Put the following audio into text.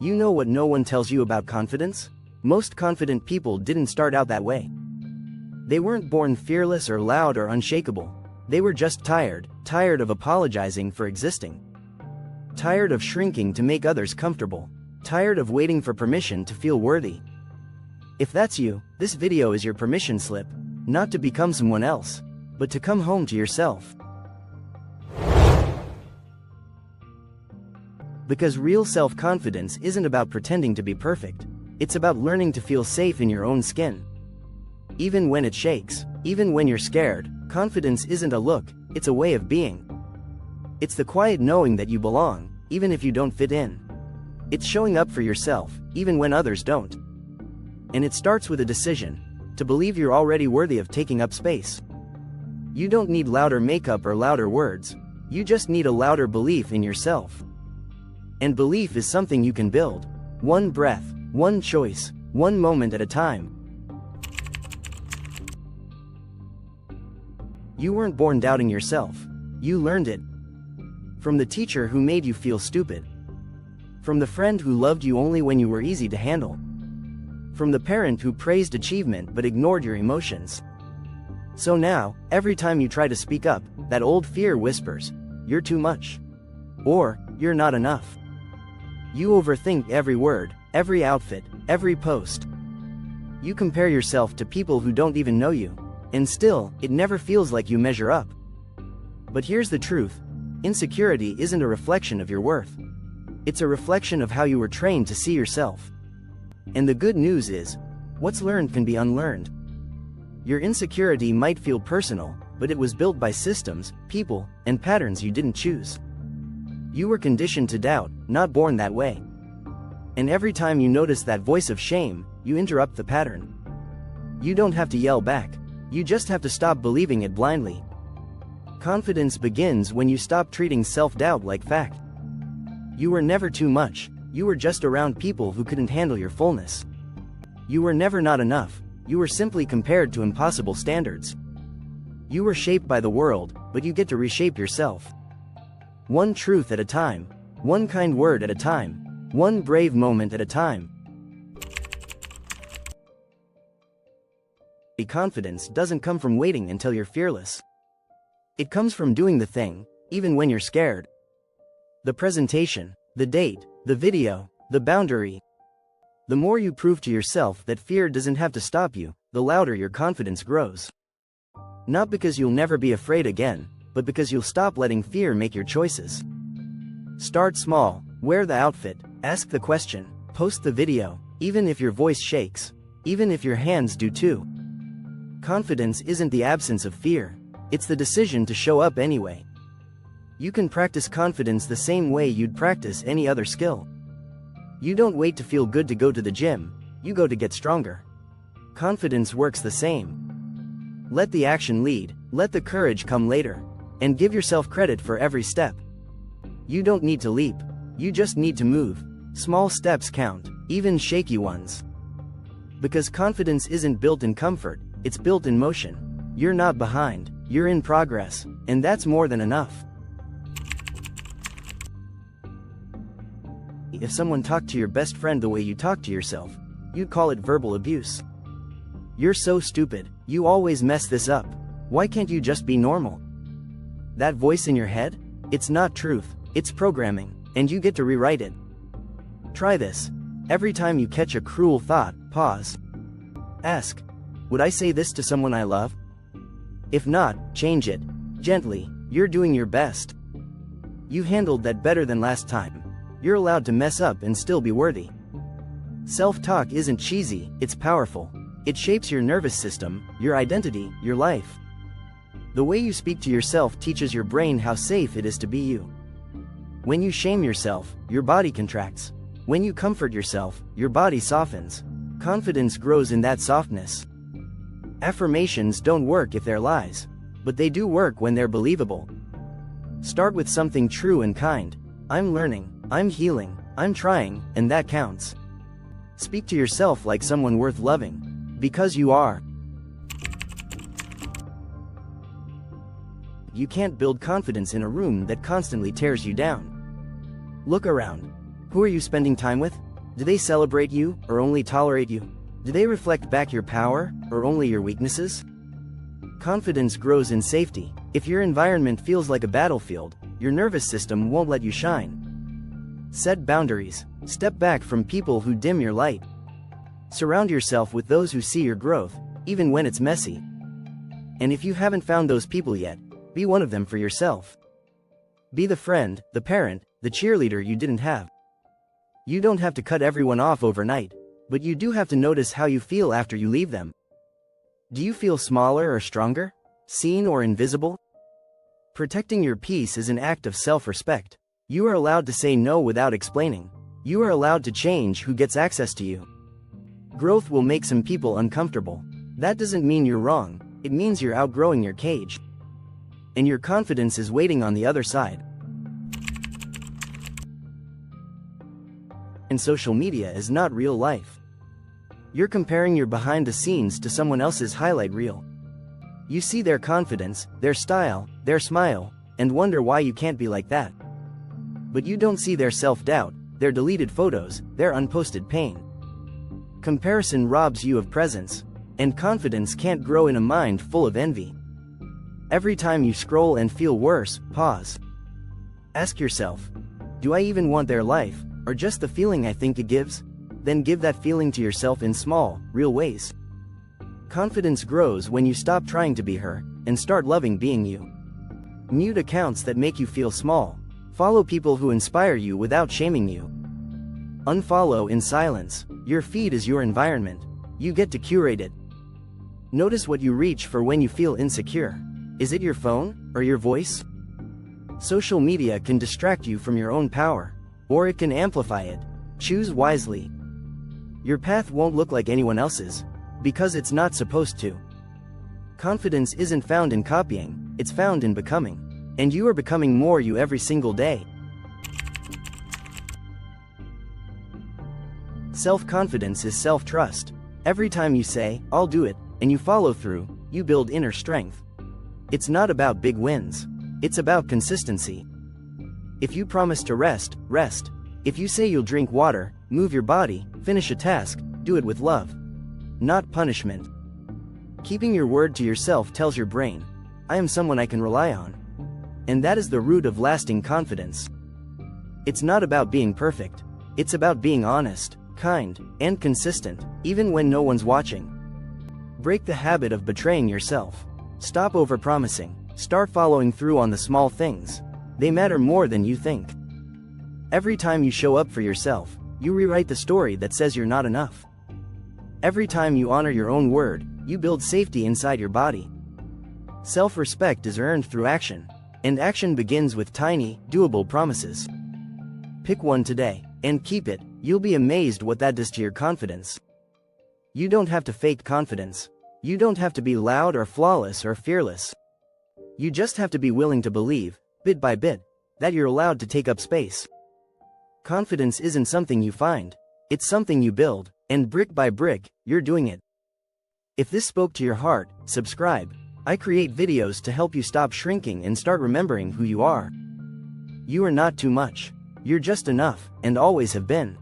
You know what no one tells you about confidence? Most confident people didn't start out that way. They weren't born fearless or loud or unshakable. They were just tired of apologizing for existing. Tired of shrinking to make others comfortable. Tired of waiting for permission to feel worthy. If that's you, this video is your permission slip, not to become someone else, but to come home to yourself. Because real self-confidence isn't about pretending to be perfect. It's about learning to feel safe in your own skin. Even when it shakes, even when you're scared, confidence isn't a look, it's a way of being. It's the quiet knowing that you belong, even if you don't fit in. It's showing up for yourself, even when others don't. And it starts with a decision, to believe you're already worthy of taking up space. You don't need louder makeup or louder words, you just need a louder belief in yourself. And belief is something you can build. One breath, one choice, one moment at a time. You weren't born doubting yourself. You learned it. From the teacher who made you feel stupid. From the friend who loved you only when you were easy to handle. From the parent who praised achievement but ignored your emotions. So now, every time you try to speak up, that old fear whispers, "You're too much." Or, "You're not enough." You overthink every word, every outfit, every post. You compare yourself to people who don't even know you, and still, it never feels like you measure up. But here's the truth. Insecurity isn't a reflection of your worth. It's a reflection of how you were trained to see yourself. And the good news is, what's learned can be unlearned. Your insecurity might feel personal, but it was built by systems, people, and patterns you didn't choose. You were conditioned to doubt, not born that way. And every time you notice that voice of shame, you interrupt the pattern. You don't have to yell back. You just have to stop believing it blindly. Confidence begins when you stop treating self-doubt like fact. You were never too much, you were just around people who couldn't handle your fullness. You were never not enough, you were simply compared to impossible standards. You were shaped by the world, but you get to reshape yourself. One truth at a time, one kind word at a time, one brave moment at a time. Confidence doesn't come from waiting until you're fearless. It comes from doing the thing, even when you're scared. The presentation, the date, the video, the boundary. The more you prove to yourself that fear doesn't have to stop you, the louder your confidence grows. Not because you'll never be afraid again, but because you'll stop letting fear make your choices. Start small, wear the outfit, ask the question, post the video, even if your voice shakes, even if your hands do too. Confidence isn't the absence of fear, it's the decision to show up anyway. You can practice confidence the same way you'd practice any other skill. You don't wait to feel good to go to the gym, you go to get stronger. Confidence works the same. Let the action lead, let the courage come later, and give yourself credit for every step. You don't need to leap, you just need to move. Small steps count, even shaky ones. Because confidence isn't built in comfort, it's built in motion. You're not behind, you're in progress, and that's more than enough. If someone talked to your best friend the way you talk to yourself, you'd call it verbal abuse. "You're so stupid, you always mess this up. Why can't you just be normal?" That voice in your head? It's not truth, it's programming, and you get to rewrite it. Try this. Every time you catch a cruel thought, pause. Ask, would I say this to someone I love? If not, change it. Gently, you're doing your best. You handled that better than last time. You're allowed to mess up and still be worthy. Self-talk isn't cheesy, it's powerful. It shapes your nervous system, your identity, your life. The way you speak to yourself teaches your brain how safe it is to be you. When you shame yourself, your body contracts. When you comfort yourself, your body softens. Confidence grows in that softness. Affirmations don't work if they're lies, but they do work when they're believable. Start with something true and kind. I'm learning, I'm healing, I'm trying, and that counts. Speak to yourself like someone worth loving, because you are. You can't build confidence in a room that constantly tears you down. Look around. Who are you spending time with? Do they celebrate you, or only tolerate you? Do they reflect back your power, or only your weaknesses? Confidence grows in safety. If your environment feels like a battlefield, your nervous system won't let you shine. Set boundaries. Step back from people who dim your light. Surround yourself with those who see your growth, even when it's messy. And if you haven't found those people yet, be one of them for yourself. Be the friend, the parent, the cheerleader you didn't have. You don't have to cut everyone off overnight, but you do have to notice how you feel after you leave them. Do you feel smaller or stronger? Seen or invisible? Protecting your peace is an act of self-respect. You are allowed to say no without explaining. You are allowed to change who gets access to you. Growth will make some people uncomfortable. That doesn't mean you're wrong, it means you're outgrowing your cage. And your confidence is waiting on the other side. And social media is not real life. You're comparing your behind the scenes to someone else's highlight reel. You see their confidence, their style, their smile, and wonder why you can't be like that. But you don't see their self-doubt, their deleted photos, their unposted pain. Comparison robs you of presence, and confidence can't grow in a mind full of envy. Every time you scroll and feel worse, pause. Ask yourself, do I even want their life, or just the feeling I think it gives? Then give that feeling to yourself in small, real ways. Confidence grows when you stop trying to be her, and start loving being you. Mute accounts that make you feel small. Follow people who inspire you without shaming you. Unfollow in silence. Your feed is your environment. You get to curate it. Notice what you reach for when you feel insecure. Is it your phone, or your voice? Social media can distract you from your own power, or it can amplify it. Choose wisely. Your path won't look like anyone else's, because it's not supposed to. Confidence isn't found in copying, it's found in becoming. And you are becoming more you every single day. Self-confidence is self-trust. Every time you say, "I'll do it," and you follow through, you build inner strength. It's not about big wins. It's about consistency. If you promise to rest, rest. If you say you'll drink water, move your body, finish a task, do it with love, not punishment. Keeping your word to yourself tells your brain, I am someone I can rely on. And that is the root of lasting confidence. It's not about being perfect. It's about being honest, kind, and consistent, even when no one's watching. Break the habit of betraying yourself. Stop overpromising. Start following through on the small things. They matter more than you think. Every time you show up for yourself, you rewrite the story that says you're not enough. Every time you honor your own word, you build safety inside your body. Self-respect is earned through action, and action begins with tiny, doable promises. Pick one today, and keep it. You'll be amazed what that does to your confidence. You don't have to fake confidence. You don't have to be loud or flawless or fearless. You just have to be willing to believe, bit by bit, that you're allowed to take up space. Confidence isn't something you find. It's something you build, and brick by brick, you're doing it. If this spoke to your heart, subscribe. I create videos to help you stop shrinking and start remembering who you are. You are not too much. You're just enough, and always have been.